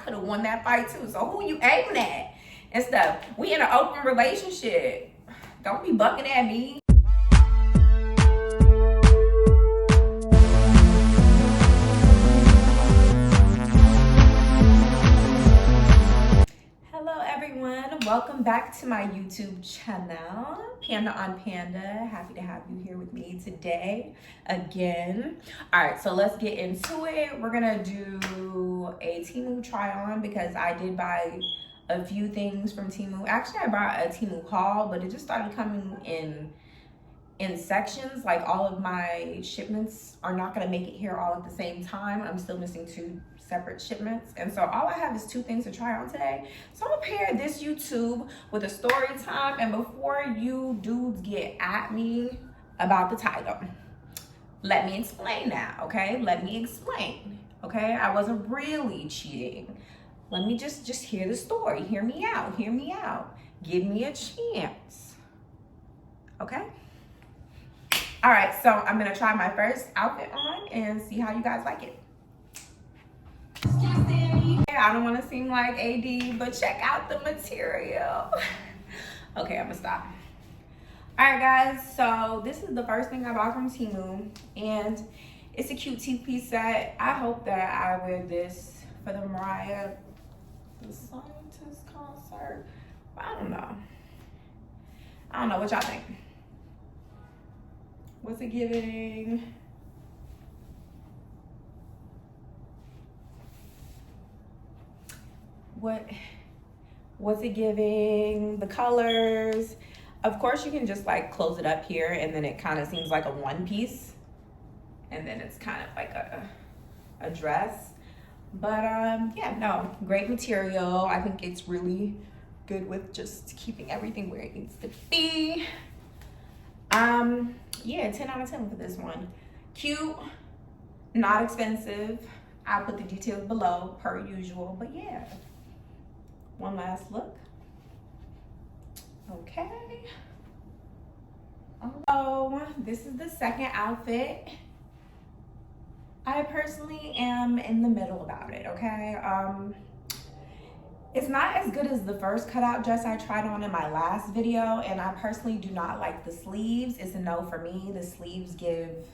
could have won that fight too. So who you aiming at and stuff? We in an open relationship. Don't be bucking at me. Welcome back to my YouTube channel, Panda on Panda. Happy to have you here with me today again. All right, so let's get into it. We're gonna do a TEMU try on because I did buy a few things from TEMU. Actually, I bought a TEMU haul, but it just started coming in sections. Like all of my shipments are not gonna make it here all at the same time. I'm still missing 2 separate shipments, and so all I have is 2 things to try on today. So I'm gonna pair this YouTube with a story time, and before you dudes get at me about the title, let me explain now, okay? Let me explain, okay? I wasn't really cheating. Let me just hear the story. Hear me out, hear me out. Give me a chance, okay? All right, so I'm gonna try my first outfit on and see how you guys like it. I don't want to seem like AD, but check out the material. Okay, I'm gonna stop. All right, guys, so this is the first thing I bought from TEMU, and it's a cute 2-piece set. I hope that I wear this for the Mariah the Scientist concert. But I don't know what y'all think. What's it giving? What's it giving? The colors. Of course, you can just like close it up here and then it kind of seems like a 1-piece. And then it's kind of like a dress. But yeah, no, great material. I think it's really good with just keeping everything where it needs to be. Yeah, 10 out of 10 for this one. Cute, not expensive. I'll put the details below per usual, but yeah. One last look. Okay. Oh, this is the second outfit. I personally am in the middle about it, okay? It's not as good as the first cutout dress I tried on in my last video, and I personally do not like the sleeves. It's a no for me. The sleeves give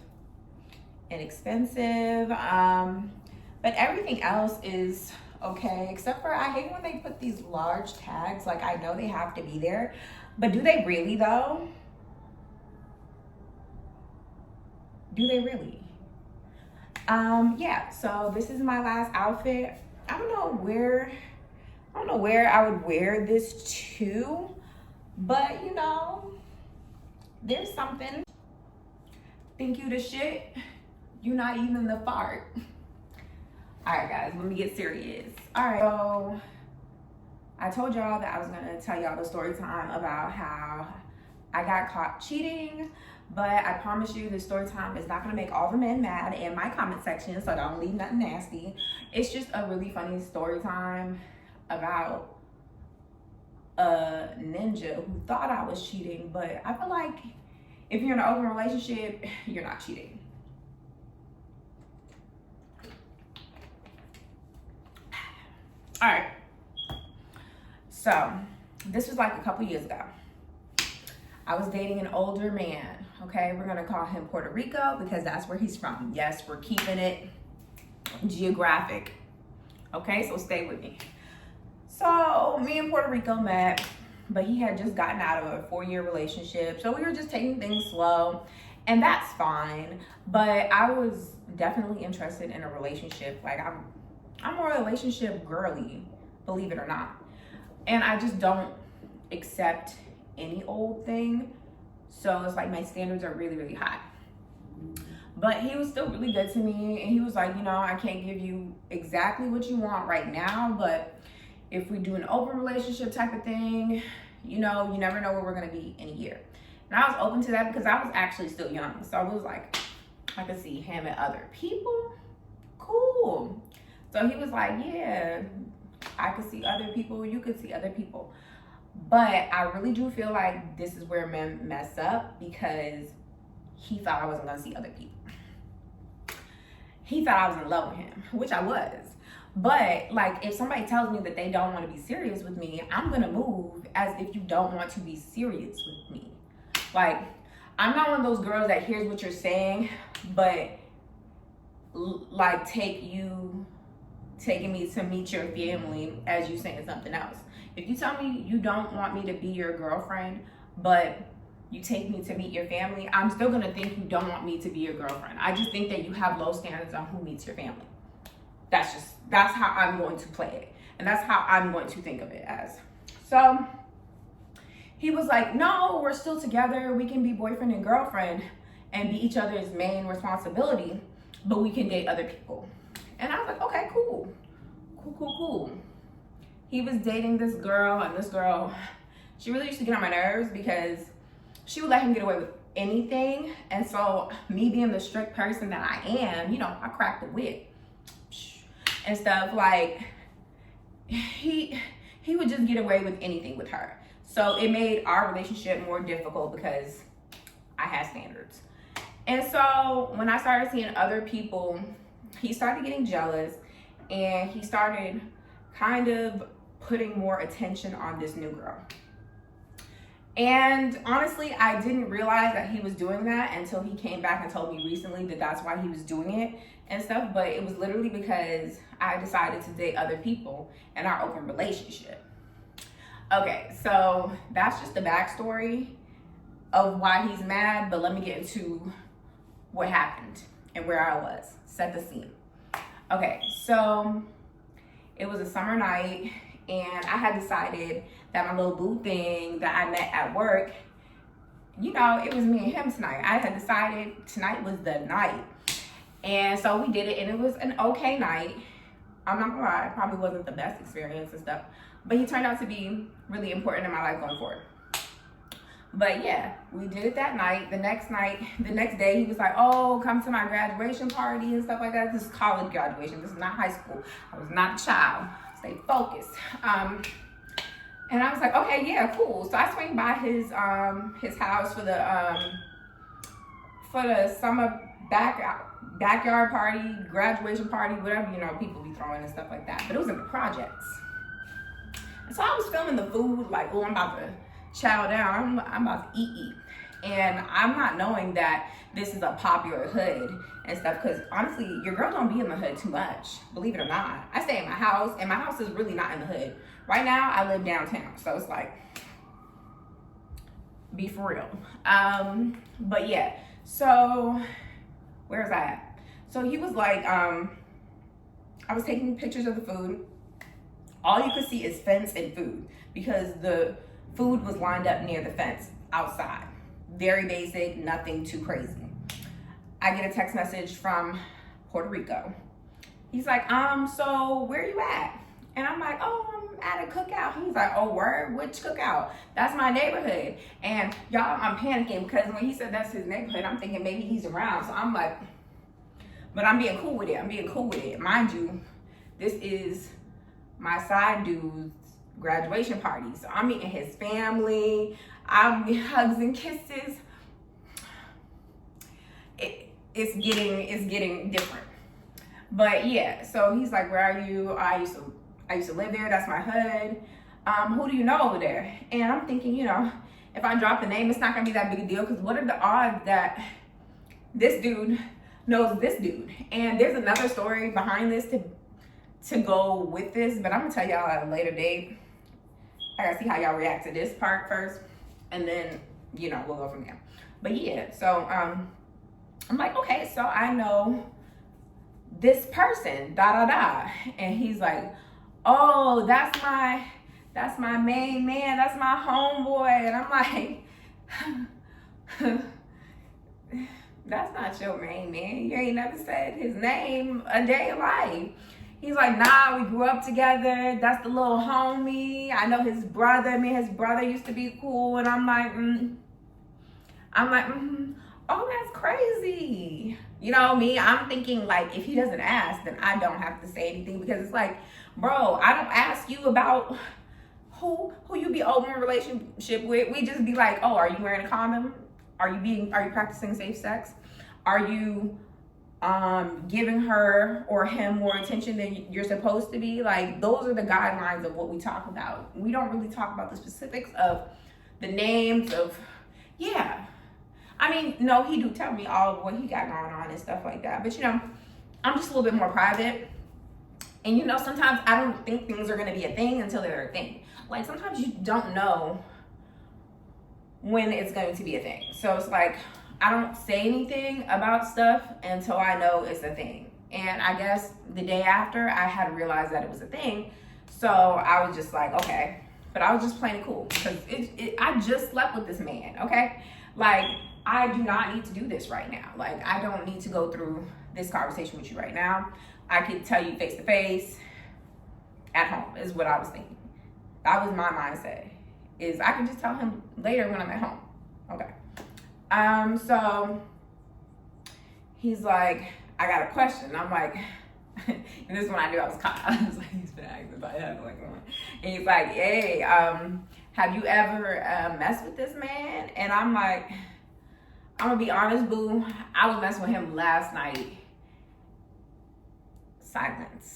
inexpensive, but everything else is okay, except for I hate when they put these large tags. Like, I know they have to be there, but do they really though? Do they really? Yeah, so this is my last outfit. I don't know where I would wear this to, but you know, there's something. Think you the shit? You not even the fart. All right, guys, let me get serious. All right, so I told y'all that I was gonna tell y'all the story time about how I got caught cheating, but I promise you this story time is not gonna make all the men mad in my comment section, so don't leave nothing nasty. It's just a really funny story time about a ninja who thought I was cheating, but I feel like if you're in an open relationship, you're not cheating. All right, so this was like a couple years ago. I was dating an older man, okay? We're gonna call him Puerto Rico because that's where he's from. Yes, we're keeping it geographic, okay? So stay with me. So me and Puerto Rico met, but he had just gotten out of a 4-year relationship. So we were just taking things slow, and that's fine. But I was definitely interested in a relationship. Like, I'm a relationship girly, believe it or not. And I just don't accept any old thing. So it's like my standards are really, really high. But he was still really good to me. And he was like, you know, I can't give you exactly what you want right now, but if we do an open relationship type of thing, you know, you never know where we're gonna be in a year. And I was open to that because I was actually still young. So I was like, I could see him and other people. Cool. So he was like, yeah, I could see other people, you could see other people. But I really do feel like this is where men mess up because he thought I wasn't gonna see other people. He thought I was in love with him, which I was. But like, if somebody tells me that they don't want to be serious with me, I'm gonna move as if you don't want to be serious with me. Like, I'm not one of those girls that hears what you're saying, but like taking me to meet your family as you saying something else. If you tell me you don't want me to be your girlfriend, but you take me to meet your family, I'm still gonna think you don't want me to be your girlfriend. I just think that you have low standards on who meets your family. That's how I'm going to play it. And that's how I'm going to think of it as. So he was like, no, we're still together. We can be boyfriend and girlfriend and be each other's main responsibility, but we can date other people. And I was like, okay, cool. Cool. He was dating this girl, and this girl, she really used to get on my nerves because she would let him get away with anything. And so me being the strict person that I am, you know, I cracked the whip and stuff. Like, he would just get away with anything with her. So it made our relationship more difficult because I had standards. And so when I started seeing other people, he started getting jealous, and he started kind of putting more attention on this new girl. And honestly, I didn't realize that he was doing that until he came back and told me recently that that's why he was doing it and stuff. But it was literally because I decided to date other people in our open relationship. Okay, so that's just the backstory of why he's mad, but let me get into what happened and where I was. Set the scene. Okay, so it was a summer night, and I had decided that my little boo thing that I met at work, you know, it was me and him tonight. I had decided tonight was the night. And so we did it, and it was an okay night. I'm not gonna lie, it probably wasn't the best experience and stuff, but he turned out to be really important in my life going forward. But yeah, we did it that night. The next day, he was like, oh, come to my graduation party and stuff like that. This is college graduation. This is not high school. I was not a child. Stay focused. And I was like, okay, yeah, cool. So I swing by his house for the summer backyard party, graduation party, whatever, you know, people be throwing and stuff like that. But it was in the projects. And so I was filming the food, like, oh, I'm about to chow down. I'm about to eat. And I'm not knowing that this is a popular hood and stuff, because honestly, your girl don't be in the hood too much, believe it or not. I stay in my house, and my house is really not in the hood. Right now, I live downtown, so it's like, be for real. But yeah, so where's I at? So he was like, I was taking pictures of the food. All you could see is fence and food, because the food was lined up near the fence outside. Very basic, nothing too crazy. I get a text message from Puerto Rico. He's like, so where you at? And I'm like, oh, I'm at a cookout. He's like, oh, word? Which cookout? That's my neighborhood. And y'all, I'm panicking because when he said that's his neighborhood, I'm thinking maybe he's around. So I'm like, but I'm being cool with it. Mind you, this is my side dude's graduation party. So I'm meeting his family. I'm getting hugs and kisses. It's getting different. But yeah, so he's like, where are you? I used to live there. That's my hood. Who do you know over there? And I'm thinking, you know, if I drop the name, it's not gonna be that big a deal, because what are the odds that this dude knows this dude? And there's another story behind this to go with this, but I'm gonna tell y'all at a later date. I gotta see how y'all react to this part first, and then, you know, we'll go from there. But yeah, so I'm like, okay, so I know this person, and he's like, oh, that's my main man, that's my homeboy. And I'm like, that's not your main man. You ain't never said his name a day in life. He's like, nah, we grew up together. That's the little homie. I know his brother. Me and his brother used to be cool. And I'm like, oh, that's crazy. You know me, I'm thinking like, if he doesn't ask, then I don't have to say anything, because it's like, bro, I don't ask you about who you be open in a relationship with. We just be like, oh, are you wearing a condom? Are you practicing safe sex? Are you giving her or him more attention than you're supposed to be. Like, those are the guidelines of what we talk about. We don't really talk about the specifics of the names of, yeah. I mean, no, he do tell me all of what he got going on and stuff like that. But, you know, I'm just a little bit more private. And, you know, sometimes I don't think things are going to be a thing until they're a thing. Like, sometimes you don't know when it's going to be a thing. So it's like, I don't say anything about stuff until I know it's a thing. And I guess the day after, I had realized that it was a thing. So I was just like, okay. But I was just playing it cool because I just slept with this man, okay? Like, I do not need to do this right now. Like, I don't need to go through this conversation with you right now. I could tell you face to face at home is what I was thinking. That was my mindset, is I can just tell him later when I'm at home. Okay. So he's like, I got a question. I'm like, and this is when I knew I was caught. I was like, he's been asking if I have like one. And he's like, hey, have you ever messed with this man? And I'm like, I'm gonna be honest, boo. I was messing with him last night. Silence.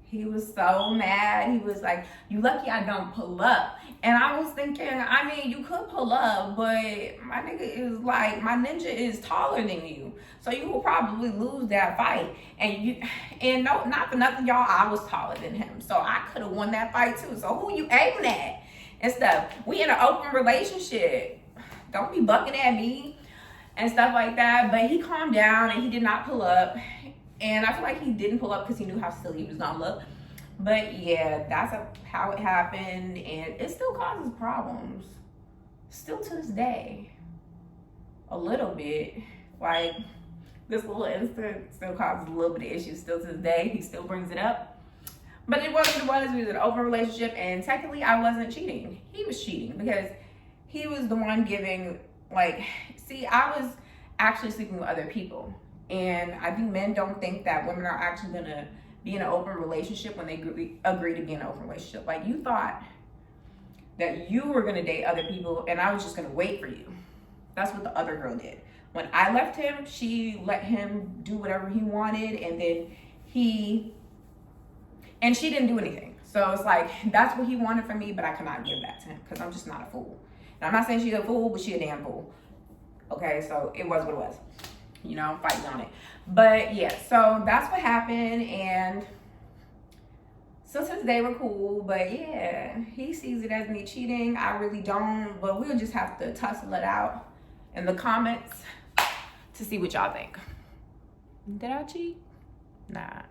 He was so mad. He was like, you lucky I don't pull up. And I was thinking, I mean, you could pull up, but my nigga is like, my ninja is taller than you. So you will probably lose that fight. And no, not for nothing, y'all, I was taller than him. So I could have won that fight too. So who you aiming at and stuff? We in an open relationship. Don't be bucking at me and stuff like that. But he calmed down and he did not pull up. And I feel like he didn't pull up because he knew how silly he was gonna look. But yeah, that's how it happened. And it still causes problems. Still to this day. A little bit. Like, this little incident still causes a little bit of issues still to this day. He still brings it up. But it wasn't what it was. We was in an open relationship. And technically, I wasn't cheating. He was cheating because he was the one giving, like, see, I was actually sleeping with other people. And I think men don't think that women are actually going to be in an open relationship when they agree to be in an open relationship. Like, you thought that you were going to date other people and I was just going to wait for you. That's what the other girl did. When I left him, she let him do whatever he wanted. And then she didn't do anything. So it's like, that's what he wanted from me, but I cannot give that to him because I'm just not a fool. And I'm not saying she's a fool, but she a damn fool. Okay, so it was what it was. You know, I'm fighting on it. But yeah, so that's what happened. And so since they were cool, but yeah, he sees it as me cheating. I really don't, but we'll just have to tussle it out in the comments to see what y'all think. Did I cheat? Nah.